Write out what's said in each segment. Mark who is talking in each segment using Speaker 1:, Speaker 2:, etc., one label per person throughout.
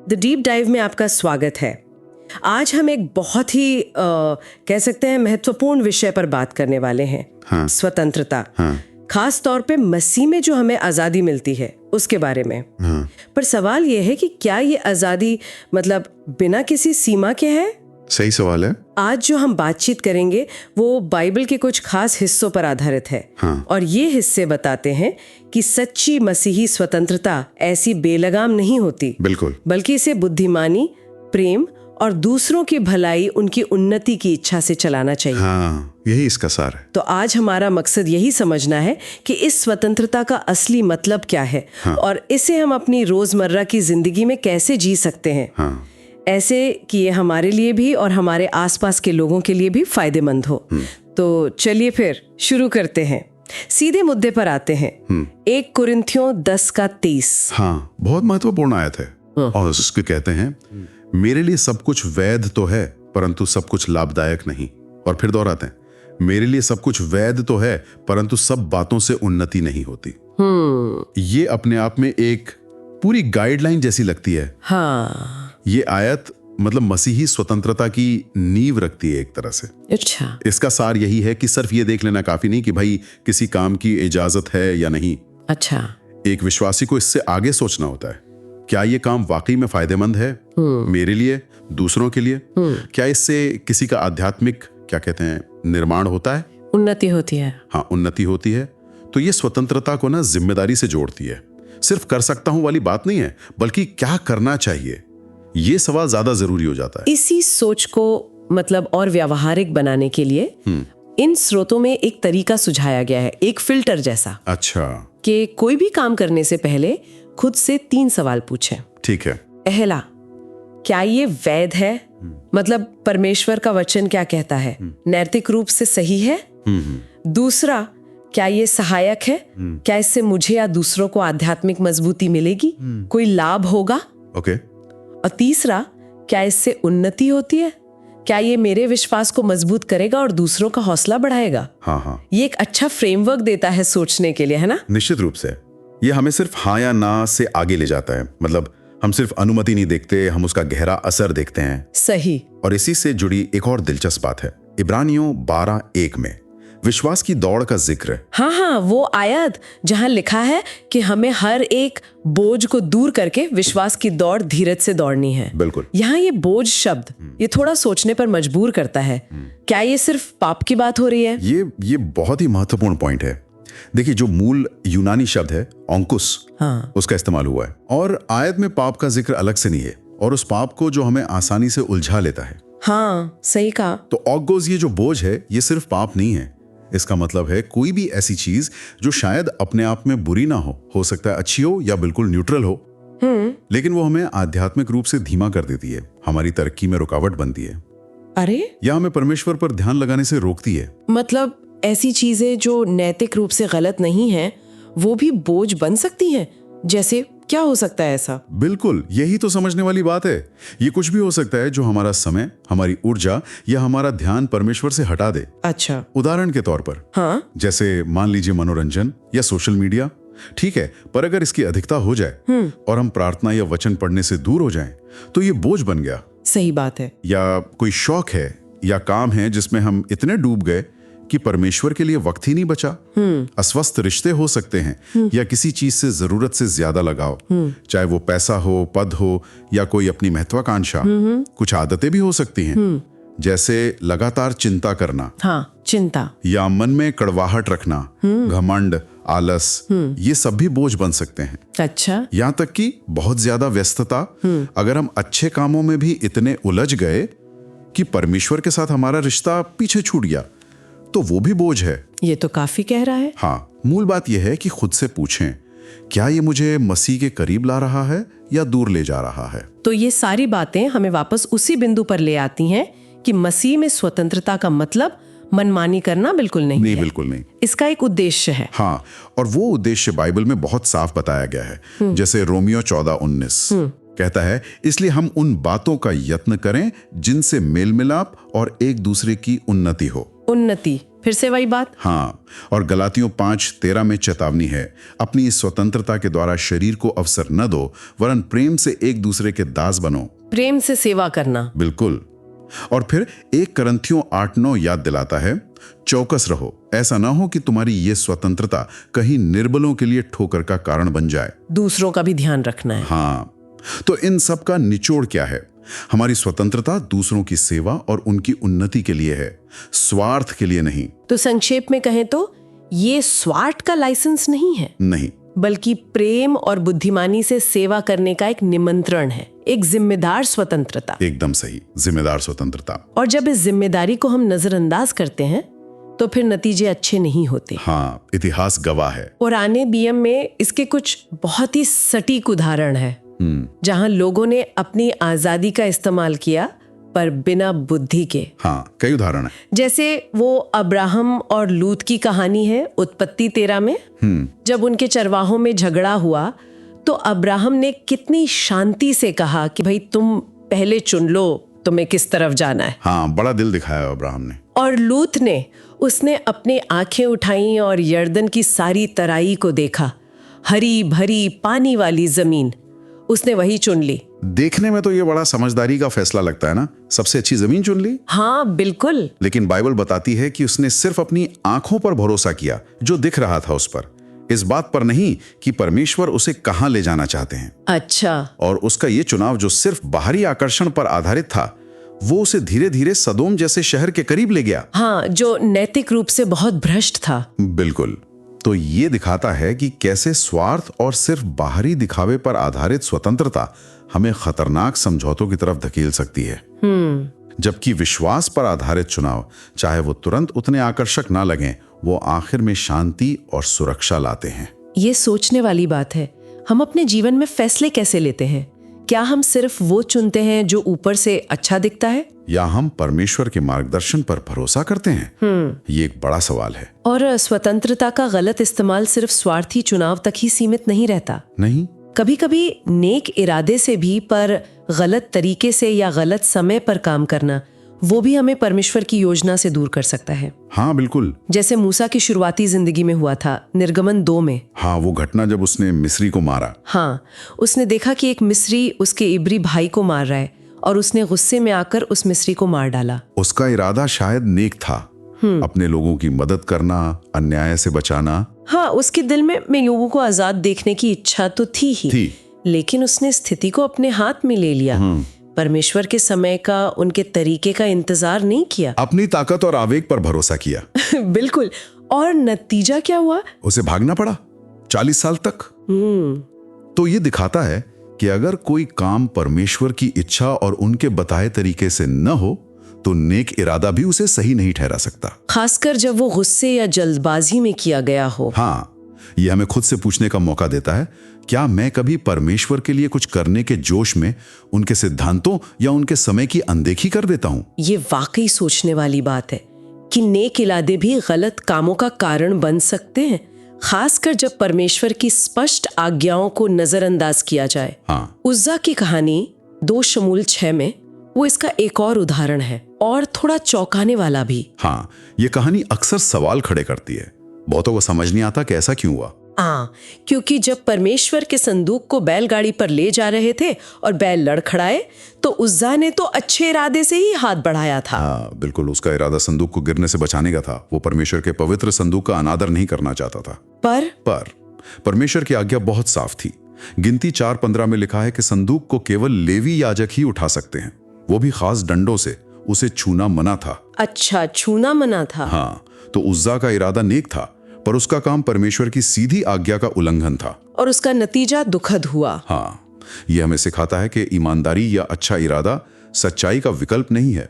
Speaker 1: The deep dive में आपका स्वागत है। आज हम एक बहुत ही कह सकते हैं महत्वपूर्ण विषय पर बात करने वाले हैं।
Speaker 2: हाँ।
Speaker 1: स्वतंत्रता।
Speaker 2: हाँ।
Speaker 1: खास तौर पे मसीह में जो हमें आज़ादी मिलती है उसके बारे में।
Speaker 2: हाँ।
Speaker 1: पर सवाल ये है कि क्या ये आज़ादी मतलब बिना किसी सीमा के है?
Speaker 2: सही सवाल है।
Speaker 1: आज जो हम बातचीत करेंगे वो बाइबल के कुछ खास हिस्सों पर आधारित है।
Speaker 2: हाँ।
Speaker 1: और ये हिस्से बताते हैं कि सच्ची मसीही स्वतंत्रता ऐसी बेलगाम नहीं होती,
Speaker 2: बिल्कुल,
Speaker 1: बल्कि इसे बुद्धिमानी, प्रेम और दूसरों की भलाई, उनकी उन्नति की इच्छा से चलाना चाहिए।
Speaker 2: हाँ, यही इसका सार है।
Speaker 1: तो आज हमारा मकसद यही समझना है कि इस स्वतंत्रता का असली मतलब क्या है।
Speaker 2: हाँ। और
Speaker 1: इसे हम अपनी रोजमर्रा की जिंदगी में कैसे जी सकते हैं।
Speaker 2: हाँ।
Speaker 1: ऐसे कि ये हमारे लिए भी और हमारे आसपास के लोगों के लिए भी फायदेमंद हो। तो चलिए फिर शुरू करते हैं, सीधे मुद्दे पर आते हैं। 1 कुरिन्थियों 10:23।
Speaker 2: हाँ, बहुत महत्वपूर्ण आयत है। और उसके कहते हैं, मेरे लिए सब कुछ वैध तो है परंतु सब कुछ लाभदायक नहीं। और फिर दोहराते हैं, मेरे लिए सब कुछ वैध तो है परंतु सब बातों से उन्नति नहीं होती। ये अपने आप में एक पूरी गाइडलाइन जैसी लगती है।
Speaker 1: हाँ,
Speaker 2: ये आयत मतलब मसीही स्वतंत्रता की नींव रखती है एक तरह से।
Speaker 1: अच्छा।
Speaker 2: इसका सार यही है कि सिर्फ ये देख लेना काफी नहीं कि भाई किसी काम की इजाजत है या नहीं।
Speaker 1: अच्छा।
Speaker 2: एक विश्वासी को इससे आगे सोचना होता है, क्या ये काम वाकई में फायदेमंद है मेरे लिए, दूसरों के लिए? क्या इससे किसी का आध्यात्मिक क्या कहते हैं निर्माण होता है,
Speaker 1: उन्नति होती है?
Speaker 2: हाँ, उन्नति होती है। तो ये स्वतंत्रता को ना जिम्मेदारी से जोड़ती है। सिर्फ कर सकता हूं वाली बात नहीं है, बल्कि क्या करना चाहिए, ये सवाल ज्यादा जरूरी हो जाता है।
Speaker 1: इसी सोच को मतलब और व्यावहारिक बनाने के लिए इन स्रोतों में एक तरीका सुझाया गया है, एक फिल्टर जैसा।
Speaker 2: अच्छा।
Speaker 1: कि कोई भी काम करने से पहले खुद से 3 सवाल पूछें।
Speaker 2: ठीक है।
Speaker 1: पहला, क्या ये वैध है? मतलब परमेश्वर का वचन क्या कहता है, नैतिक रूप से सही है? दूसरा, क्या ये सहायक है? क्या इससे मुझे या दूसरों को आध्यात्मिक मजबूती मिलेगी, कोई लाभ होगा?
Speaker 2: ओके।
Speaker 1: और तीसरा, क्या इससे उन्नति होती है? क्या ये मेरे विश्वास को मजबूत करेगा और दूसरों का हौसला बढ़ाएगा?
Speaker 2: हाँ।
Speaker 1: ये एक अच्छा फ्रेमवर्क देता है सोचने के लिए, है ना?
Speaker 2: निश्चित रूप से ये हमें सिर्फ हाँ या ना से आगे ले जाता है। मतलब हम सिर्फ अनुमति नहीं देखते, हम उसका गहरा असर देखते हैं।
Speaker 1: सही।
Speaker 2: और इसी से जुड़ी एक और दिलचस्प बात है, इब्रानियों 12:1 में विश्वास की दौड़ का जिक्र है।
Speaker 1: हाँ, वो आयत जहाँ लिखा है कि हमें हर एक बोझ को दूर करके विश्वास की दौड़ धीरज से दौड़नी है।
Speaker 2: बिल्कुल।
Speaker 1: यहाँ ये बोझ शब्द ये थोड़ा सोचने पर मजबूर करता है। क्या ये सिर्फ पाप की बात हो रही है?
Speaker 2: ये बहुत ही महत्वपूर्ण पॉइंट है। देखिए, जो मूल यूनानी शब्द है ऑंकुस,
Speaker 1: हाँ,
Speaker 2: उसका इस्तेमाल हुआ है। और आयत में पाप का जिक्र अलग से नहीं है, और उस पाप को जो हमें आसानी से उलझा लेता है।
Speaker 1: हाँ, सही कहा।
Speaker 2: तो ऑगोज, ये जो बोझ है ये सिर्फ पाप नहीं है। इसका मतलब है कोई भी ऐसी चीज जो शायद अपने आप में बुरी ना हो सकता है अच्छी हो या बिल्कुल न्यूट्रल हो, लेकिन वो हमें आध्यात्मिक रूप से धीमा कर देती है, हमारी तरक्की में रुकावट बनती है,
Speaker 1: अरे,
Speaker 2: या हमें परमेश्वर पर ध्यान लगाने से रोकती है।
Speaker 1: मतलब ऐसी चीजें जो नैतिक रूप से गलत नहीं है वो भी बोझ बन सकती हैं। जैसे क्या हो सकता है ऐसा?
Speaker 2: बिल्कुल, यही तो समझने वाली बात है। ये कुछ भी हो सकता है जो हमारा समय, हमारी ऊर्जा या हमारा ध्यान परमेश्वर से हटा दे।
Speaker 1: अच्छा।
Speaker 2: उदाहरण के तौर पर,
Speaker 1: हाँ,
Speaker 2: जैसे मान लीजिए मनोरंजन या सोशल मीडिया, ठीक है, पर अगर इसकी अधिकता हो जाए और हम प्रार्थना या वचन पढ़ने से दूर हो जाएं, तो ये बोझ बन गया।
Speaker 1: सही बात है।
Speaker 2: या कोई शौक है या काम है जिसमें हम इतने डूब गए कि परमेश्वर के लिए वक्त ही नहीं बचा। अस्वस्थ रिश्ते हो सकते हैं, या किसी चीज से जरूरत से ज्यादा लगाव, चाहे वो पैसा हो, पद हो, या कोई अपनी महत्वाकांक्षा। कुछ आदतें भी हो सकती हैं, जैसे लगातार चिंता करना,
Speaker 1: हाँ, चिंता,
Speaker 2: या मन में कड़वाहट रखना, घमंड, आलस, ये सब भी बोझ बन सकते हैं।
Speaker 1: अच्छा।
Speaker 2: यहाँ तक कि बहुत ज्यादा व्यस्तता, अगर हम अच्छे कामों में भी इतने उलझ गए कि परमेश्वर के साथ हमारा रिश्ता पीछे छूट गया, तो वो भी बोझ है।
Speaker 1: ये तो काफी कह रहा है।
Speaker 2: हाँ, मूल बात यह है कि खुद से पूछें, क्या ये मुझे मसीह के करीब ला रहा है या दूर ले जा रहा है?
Speaker 1: तो ये सारी बातें हमें वापस उसी बिंदु पर ले आती हैं कि मसीह में स्वतंत्रता का मतलब मनमानी करना बिल्कुल नहीं है।
Speaker 2: बिल्कुल नहीं।
Speaker 1: इसका एक उद्देश्य है।
Speaker 2: हाँ, और वो उद्देश्य बाइबल में बहुत साफ बताया गया है। जैसे रोमियो 14:19 कहता है, इसलिए हम उन बातों का यत्न करें जिनसे मेल मिलाप और एक दूसरे की उन्नति हो।
Speaker 1: उन्नति फिर से वही बात।
Speaker 2: हाँ, और गलातियों 5:13 में चेतावनी है, अपनी इस स्वतंत्रता के द्वारा शरीर को अवसर न दो, वरन प्रेम से एक दूसरे के दास बनो।
Speaker 1: प्रेम से सेवा करना।
Speaker 2: बिल्कुल। और फिर 1 करंथियों 8:9 याद दिलाता है, चौकस रहो, ऐसा ना हो कि तुम्हारी ये स्वतंत्रता कहीं निर्बलों के लिए ठोकर का कारण बन जाए।
Speaker 1: दूसरों का भी ध्यान रखना है।
Speaker 2: हाँ, तो इन सब का निचोड़ क्या है? हमारी स्वतंत्रता दूसरों की सेवा और उनकी उन्नति के लिए है, स्वार्थ के लिए नहीं।
Speaker 1: तो संक्षेप में कहें तो ये स्वार्थ का लाइसेंस नहीं है,
Speaker 2: नहीं,
Speaker 1: बल्कि प्रेम और बुद्धिमानी से सेवा करने का एक निमंत्रण है, एक जिम्मेदार स्वतंत्रता।
Speaker 2: एकदम सही, जिम्मेदार स्वतंत्रता।
Speaker 1: और जब इस जिम्मेदारी को हम नजरअंदाज करते हैं तो फिर नतीजे अच्छे नहीं होते।
Speaker 2: हाँ, इतिहास गवाह है।
Speaker 1: पुराने नियम में इसके कुछ बहुत ही सटीक उदाहरण है, जहां लोगों ने अपनी आजादी का इस्तेमाल किया पर बिना बुद्धि के।
Speaker 2: हाँ, कई उदाहरण है।
Speaker 1: जैसे वो अब्राहम और लूत की कहानी है उत्पत्ति 13 में। जब उनके चरवाहों में झगड़ा हुआ तो अब्राहम ने कितनी शांति से कहा कि भाई तुम पहले चुन लो तुम्हें किस तरफ जाना है।
Speaker 2: हाँ, बड़ा दिल दिखाया अब्राहम ने।
Speaker 1: और लूत ने उसने अपनी आंखें उठाई और यर्दन की सारी तराई को देखा, हरी भरी पानी वाली जमीन, उसने वही चुन ली।
Speaker 2: देखने में तो ये बड़ा समझदारी का फैसला लगता है ना, सबसे अच्छी जमीन चुन ली।
Speaker 1: हाँ बिल्कुल।
Speaker 2: लेकिन बाइबल बताती है कि उसने सिर्फ अपनी आंखों पर भरोसा किया, जो दिख रहा था उस पर, इस बात पर नहीं कि परमेश्वर उसे कहां ले जाना चाहते हैं।
Speaker 1: अच्छा।
Speaker 2: और उसका ये चुनाव जो सिर्फ बाहरी आकर्षण पर आधारित था, वो उसे धीरे धीरे सदोम जैसे शहर के करीब ले गया।
Speaker 1: हाँ, जो नैतिक रूप से बहुत भ्रष्ट था।
Speaker 2: बिल्कुल। तो ये दिखाता है कि कैसे स्वार्थ और सिर्फ बाहरी दिखावे पर आधारित स्वतंत्रता हमें खतरनाक समझौतों की तरफ धकेल सकती है। जबकि विश्वास पर आधारित चुनाव, चाहे वो तुरंत उतने आकर्षक ना लगें, वो आखिर में शांति और सुरक्षा लाते हैं।
Speaker 1: ये सोचने वाली बात है, हम अपने जीवन में फैसले कैसे लेते हैं? क्या हम सिर्फ वो चुनते हैं जो ऊपर से अच्छा दिखता है,
Speaker 2: या हम परमेश्वर के मार्गदर्शन पर भरोसा करते हैं? ये एक बड़ा सवाल है।
Speaker 1: और स्वतंत्रता का गलत इस्तेमाल सिर्फ स्वार्थी चुनाव तक ही सीमित नहीं रहता।
Speaker 2: नहीं,
Speaker 1: कभी कभी नेक इरादे से भी पर गलत तरीके से या गलत समय पर काम करना, वो भी हमें परमेश्वर की योजना से दूर कर सकता है।
Speaker 2: हाँ बिल्कुल।
Speaker 1: जैसे मूसा की शुरुआती जिंदगी में हुआ था, निर्गमन 2 में।
Speaker 2: हाँ, वो घटना जब उसने मिस्री को मारा।
Speaker 1: हाँ, उसने देखा कि एक मिस्री उसके इब्री भाई को मार रहा है और उसने गुस्से में आकर उस मिस्री को मार डाला।
Speaker 2: उसका इरादा शायद नेक था, अपने लोगों की मदद करना, अन्याय से बचाना।
Speaker 1: हाँ, उसके दिल में लोगों को आजाद देखने की इच्छा तो थी ही, लेकिन उसने स्थिति को अपने हाथ में ले लिया। परमेश्वर के समय का, उनके तरीके का इंतजार नहीं किया,
Speaker 2: अपनी ताकत और आवेग पर भरोसा किया।
Speaker 1: बिल्कुल। और नतीजा क्या हुआ?
Speaker 2: उसे भागना पड़ा 40 साल तक। तो ये दिखाता है कि अगर कोई काम परमेश्वर की इच्छा और उनके बताए तरीके से न हो तो नेक इरादा भी उसे सही नहीं ठहरा सकता,
Speaker 1: खासकर जब वो गुस्से या जल्दबाजी में किया गया हो।
Speaker 2: हाँ, ये हमें खुद से पूछने का मौका देता है, क्या मैं कभी परमेश्वर के लिए कुछ करने के जोश में उनके सिद्धांतों या उनके समय की अनदेखी कर देता हूँ?
Speaker 1: ये वाकई सोचने वाली बात है कि नेक इरादे भी गलत कामों का कारण बन सकते हैं, खासकर जब परमेश्वर की स्पष्ट आज्ञाओं को नजरअंदाज किया जाए।
Speaker 2: हाँ।
Speaker 1: उज्जा की कहानी 2 शमूएल 6 में वो इसका एक और उदाहरण है, और थोड़ा चौंकाने वाला भी।
Speaker 2: हाँ, ये कहानी अक्सर सवाल खड़े करती है। बहुतों को समझ नहीं आता कि ऐसा क्यों हुआ।
Speaker 1: हाँ, क्योंकि जब परमेश्वर के संदूक को बैलगाड़ी पर ले जा रहे थे और बैल लड़खड़ाए तो उज्जा ने तो अच्छे इरादे से ही हाथ बढ़ाया था।
Speaker 2: हाँ बिल्कुल, उसका इरादा संदूक को गिरने से बचाने का था। वो परमेश्वर के पवित्र संदूक का अनादर नहीं करना चाहता था। पर परमेश्वर की आज्ञा बहुत साफ थी। गिनती 4:15 में लिखा है कि संदूक को केवल लेवी याजक ही उठा सकते हैं, वो भी खास डंडों से। उसे छूना मना था। अच्छा,
Speaker 1: छूना मना था।
Speaker 2: हाँ, तो उज्जा का इरादा नेक था, पर उसका काम परमेश्वर की सीधी आज्ञा का उल्लंघन था,
Speaker 1: और उसका नतीजा दुखद हुआ।
Speaker 2: हाँ, यह हमें सिखाता है कि ईमानदारी या अच्छा इरादा सच्चाई का विकल्प नहीं है।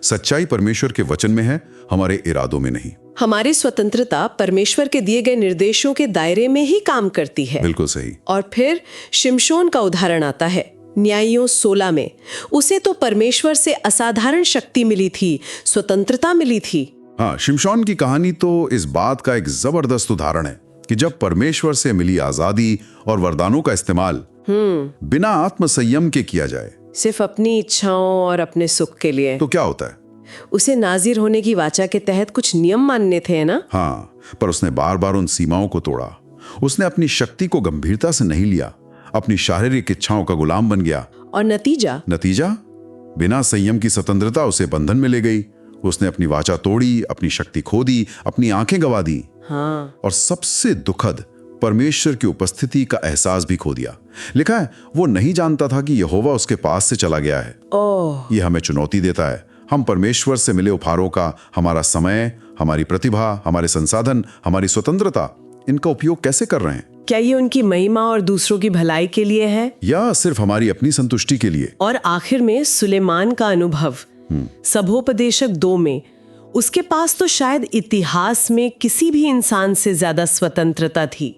Speaker 2: सच्चाई परमेश्वर के वचन में है, हमारे इरादों में नहीं।
Speaker 1: हमारी स्वतंत्रता परमेश्वर के दिए गए निर्देशों के दायरे में ही काम करती है।
Speaker 2: बिल्कुल सही।
Speaker 1: और फिर शिमशोन का उदाहरण आता है न्यायों 16 में। उसे तो परमेश्वर से असाधारण शक्ति मिली थी, स्वतंत्रता मिली थी।
Speaker 2: हाँ, शिमशोन की कहानी तो इस बात का एक जबरदस्त उदाहरण है कि जब परमेश्वर से मिली आजादी और वरदानों का इस्तेमाल बिना आत्म संयम के किया जाए,
Speaker 1: सिर्फ अपनी इच्छाओं और अपने सुख के लिए,
Speaker 2: तो क्या होता है?
Speaker 1: उसे नाजिर होने की वाचा के तहत कुछ नियम मानने थे ना।
Speaker 2: हाँ, पर उसने बार बार उन सीमाओं को तोड़ा। उसने अपनी शक्ति को गंभीरता से नहीं लिया, अपनी शारीरिक इच्छाओं का गुलाम बन गया।
Speaker 1: और नतीजा
Speaker 2: बिना संयम की स्वतंत्रता उसे बंधन में ले गई। उसने अपनी वाचा तोड़ी, अपनी शक्ति खो दी, अपनी आंखें गंवा दी।
Speaker 1: हाँ।
Speaker 2: और सबसे दुखद, परमेश्वर की उपस्थिति का एहसास भी खो दिया। लिखा है वो नहीं जानता था कि यहोवा उसके पास से चला गया है।
Speaker 1: ओह।
Speaker 2: यह हमें चुनौती देता है। हम परमेश्वर से मिले उपहारों का, हमारा समय, हमारी प्रतिभा, हमारे संसाधन, हमारी स्वतंत्रता, इनका उपयोग कैसे कर रहे हैं?
Speaker 1: क्या ये उनकी महिमा और दूसरों की भलाई के लिए है,
Speaker 2: या सिर्फ हमारी अपनी संतुष्टि के लिए?
Speaker 1: और आखिर में सुलेमान का अनुभव सभोपदेशक 2 में, उसके पास तो शायद इतिहास में किसी भी इंसान से ज्यादा स्वतंत्रता थी।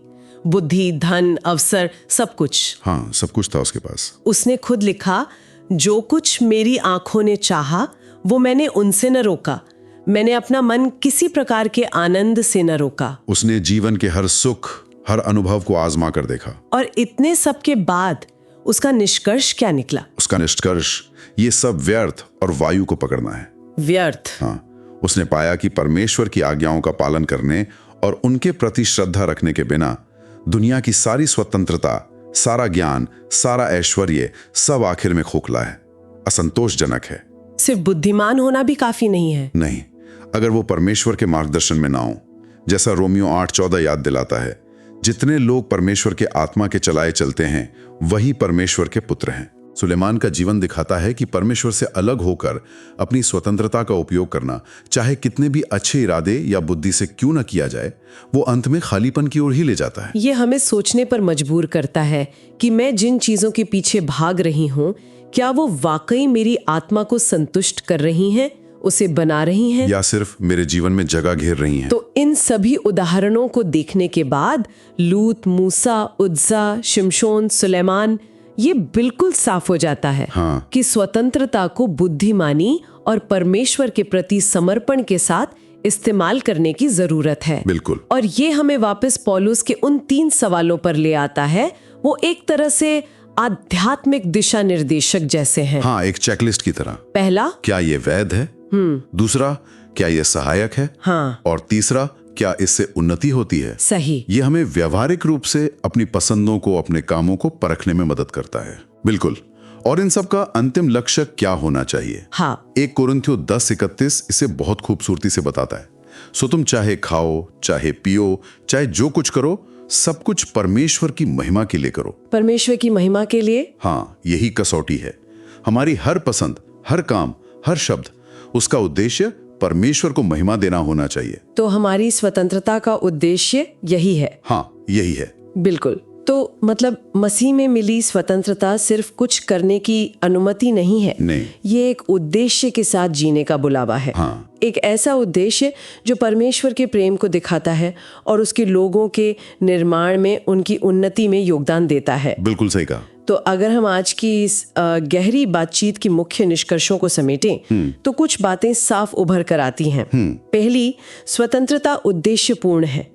Speaker 1: बुद्धि, धन, अवसर, सब कुछ।
Speaker 2: हाँ, सब कुछ था उसके पास।
Speaker 1: उसने खुद लिखा, जो कुछ मेरी आंखों ने चाहा वो मैंने उनसे न रोका, मैंने अपना मन किसी प्रकार के आनंद से न रोका।
Speaker 2: उसने जीवन के हर सुख, हर अनुभव को आजमा कर देखा।
Speaker 1: और इतने सब के बाद उसका निष्कर्ष क्या निकला?
Speaker 2: उसका निष्कर्ष ये सब व्यर्थ और वायु को पकड़ना है।
Speaker 1: व्यर्थ।
Speaker 2: हाँ, उसने पाया कि परमेश्वर की आज्ञाओं का पालन करने और उनके प्रति श्रद्धा रखने के बिना दुनिया की सारी स्वतंत्रता, सारा ज्ञान, सारा ऐश्वर्य सब आखिर में खोखला है, असंतोषजनक है।
Speaker 1: सिर्फ बुद्धिमान होना भी काफी नहीं है।
Speaker 2: नहीं, अगर वो परमेश्वर के मार्गदर्शन में ना हो। जैसा रोमियो 8:14 याद दिलाता है, जितने लोग परमेश्वर के आत्मा के चलाए चलते हैं वही परमेश्वर के पुत्र हैं। सुलेमान का जीवन दिखाता है कि परमेश्वर से अलग होकर अपनी स्वतंत्रता का उपयोग करना, चाहे कितने भी अच्छे इरादे या बुद्धि से क्यों न किया जाए, वो अंत में खालीपन की ओर ही ले जाता है।
Speaker 1: ये हमें सोचने पर मजबूर करता है कि मैं जिन चीजों के पीछे भाग रही हूँ, क्या वो वाकई मेरी आत्मा को संतुष्ट कर रही हैं, उसे बना रही हैं,
Speaker 2: या सिर्फ मेरे जीवन में जगह घेर रही हैं।
Speaker 1: तो इन सभी उदाहरणों को देखने के बाद लूत, मूसा, उज्जा, शिमशोन, सुलेमान, ये बिल्कुल साफ हो जाता है कि स्वतंत्रता को बुद्धिमानी और परमेश्वर के प्रति समर्पण के साथ इस्तेमाल करने की जरूरत है।
Speaker 2: बिल्कुल।
Speaker 1: और ये हमें वापस पौलुस के उन 3 सवालों पर ले आता है। वो एक तरह से आध्यात्मिक दिशा निर्देशक जैसे हैं।
Speaker 2: हाँ, एक चेकलिस्ट की तरह।
Speaker 1: पहला,
Speaker 2: क्या ये वैध है? दूसरा, क्या ये सहायक है?
Speaker 1: हाँ।
Speaker 2: और तीसरा, क्या इससे उन्नति होती है?
Speaker 1: सही।
Speaker 2: ये हमें व्यवहारिक रूप से अपनी पसंदों को, अपने कामों को परखने में मदद करता है। बिल्कुल। और इन सब का अंतिम लक्ष्य क्या होना चाहिए?
Speaker 1: हाँ।
Speaker 2: 1 कोरिन्थियों 10:31 इसे बहुत खूबसूरती से बताता है। सो तुम चाहे खाओ, चाहे पियो, चाहे जो कुछ करो, सब कुछ परमेश्वर की महिमा के लिए करो।
Speaker 1: परमेश्वर की महिमा के लिए।
Speaker 2: हाँ, यही कसौटी है। हमारी हर पसंद, हर काम, हर शब्द, उसका उद्देश्य परमेश्वर को महिमा देना होना चाहिए।
Speaker 1: तो हमारी स्वतंत्रता का उद्देश्य यही है।
Speaker 2: हाँ, यही है।
Speaker 1: बिल्कुल। तो मतलब मसीह में मिली स्वतंत्रता सिर्फ कुछ करने की अनुमति नहीं है।
Speaker 2: नहीं।
Speaker 1: ये एक उद्देश्य के साथ जीने का बुलावा है।
Speaker 2: हाँ।
Speaker 1: एक ऐसा उद्देश्य जो परमेश्वर के प्रेम को दिखाता है और उसके लोगों के निर्माण में, उनकी उन्नति में योगदान देता है।
Speaker 2: बिल्कुल सही कहा।
Speaker 1: तो अगर हम आज की इस गहरी बातचीत की मुख्य निष्कर्षों को समेटें तो कुछ बातें साफ उभर कर आती हैं। पहली, स्वतंत्रता उद्देश्यपूर्ण है।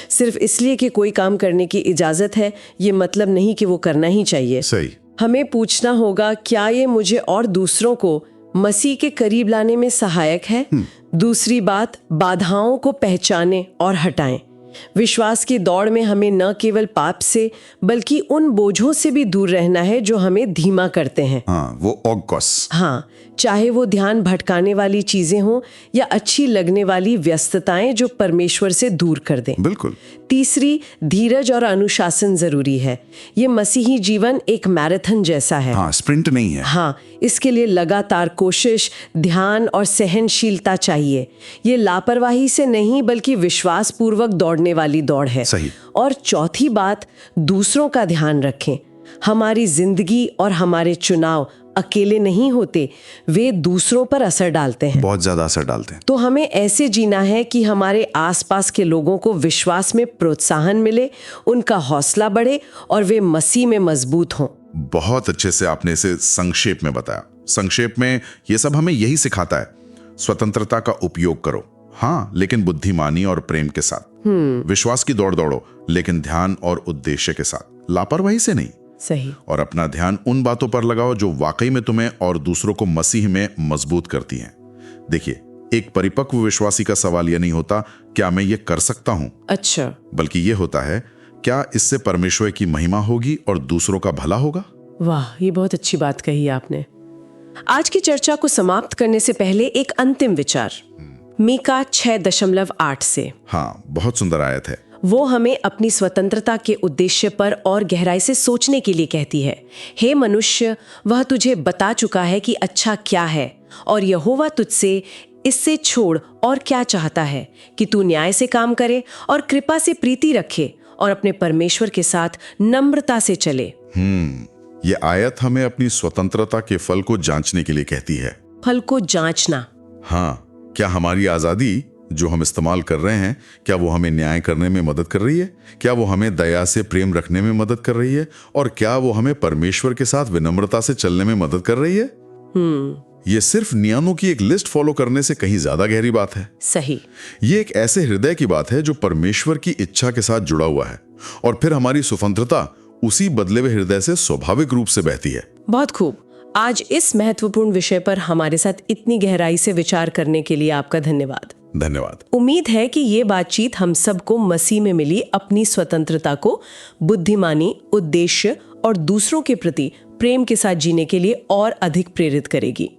Speaker 1: सिर्फ इसलिए कि कोई काम करने की इजाजत है, ये मतलब नहीं कि वो करना ही चाहिए।
Speaker 2: सही।
Speaker 1: हमें पूछना होगा, क्या ये मुझे और दूसरों को मसीह के करीब लाने में सहायक है? दूसरी बात, बाधाओं को पहचानें और हटाएं। विश्वास की दौड़ में हमें न केवल पाप से बल्कि उन बोझों से भी दूर रहना है जो हमें धीमा करते हैं।
Speaker 2: हाँ, वो ऑगकस।
Speaker 1: हाँ, चाहे वो ध्यान भटकाने वाली चीजें हों या अच्छी लगने वाली व्यस्तताएं जो परमेश्वर से दूर कर दें।
Speaker 2: बिल्कुल।
Speaker 1: तीसरी, धीरज और अनुशासन जरूरी है। ये मसीही जीवन एक मैराथन जैसा है।
Speaker 2: हाँ, स्प्रिंट नहीं है।
Speaker 1: हाँ, इसके लिए लगातार कोशिश, ध्यान और सहनशीलता चाहिए। ये लापरवाही से नहीं बल्कि विश्वास पूर्वक दौड़ने वाली दौड़ है।
Speaker 2: सही।
Speaker 1: और चौथी बात, दूसरों का ध्यान रखें। हमारी जिंदगी और हमारे चुनाव अकेले नहीं होते, वे दूसरों पर असर डालते हैं,
Speaker 2: बहुत ज्यादा असर डालते हैं।
Speaker 1: तो हमें ऐसे जीना है कि हमारे आसपास के लोगों को विश्वास में प्रोत्साहन मिले, उनका हौसला बढ़े और वे मसीह में मजबूत हों।
Speaker 2: बहुत अच्छे से आपने इसे संक्षेप में बताया। संक्षेप में ये सब हमें यही सिखाता है, स्वतंत्रता का उपयोग करो, हाँ, लेकिन बुद्धिमानी और प्रेम के साथ। विश्वास की दौड़ दौड़ो, लेकिन ध्यान और उद्देश्य के साथ, लापरवाही से नहीं।
Speaker 1: सही।
Speaker 2: और अपना ध्यान उन बातों पर लगाओ जो वाकई में तुम्हें और दूसरों को मसीह में मजबूत करती हैं। देखिए, एक परिपक्व विश्वासी का सवाल यह नहीं होता क्या मैं ये कर सकता हूं,
Speaker 1: अच्छा,
Speaker 2: बल्कि ये होता है क्या इससे परमेश्वर की महिमा होगी और दूसरों का भला होगा।
Speaker 1: वाह, ये बहुत अच्छी बात कही आपने। आज की चर्चा को समाप्त करने से पहले एक अंतिम विचार, मीका 6.8 से।
Speaker 2: हाँ, बहुत सुंदर आयत है।
Speaker 1: वो हमें अपनी स्वतंत्रता के उद्देश्य पर और गहराई से सोचने के लिए कहती है। हे मनुष्य, वह तुझे बता चुका है कि अच्छा क्या है, और यहोवा तुझसे इससे छोड़ और क्या चाहता है कि तू न्याय से काम करे और कृपा से प्रीति रखे और अपने परमेश्वर के साथ नम्रता से चले।
Speaker 2: ये आयत हमें अपनी स्वतंत्रता के फल को जांचने के लिए कहती है।
Speaker 1: फल को जांचना?
Speaker 2: हाँ, क्या हमारी आजादी जो हम इस्तेमाल कर रहे हैं, क्या वो हमें न्याय करने में मदद कर रही है? क्या वो हमें दया से प्रेम रखने में मदद कर रही है? और क्या वो हमें परमेश्वर के साथ विनम्रता से चलने में मदद कर रही है? ये सिर्फ नियमों की एक लिस्ट फॉलो करने से कहीं ज्यादा गहरी बात है।
Speaker 1: सही।
Speaker 2: ये एक ऐसे हृदय की बात है जो परमेश्वर की इच्छा के साथ जुड़ा हुआ है, और फिर हमारी स्वतंत्रता उसी बदले हुए हृदय से स्वाभाविक रूप से बहती है।
Speaker 1: बहुत खूब। आज इस महत्वपूर्ण विषय पर हमारे साथ इतनी गहराई से विचार करने के लिए आपका धन्यवाद।
Speaker 2: धन्यवाद।
Speaker 1: उम्मीद है कि ये बातचीत हम सबको मसीह में मिली अपनी स्वतंत्रता को बुद्धिमानी, उद्देश्य और दूसरों के प्रति प्रेम के साथ जीने के लिए और अधिक प्रेरित करेगी।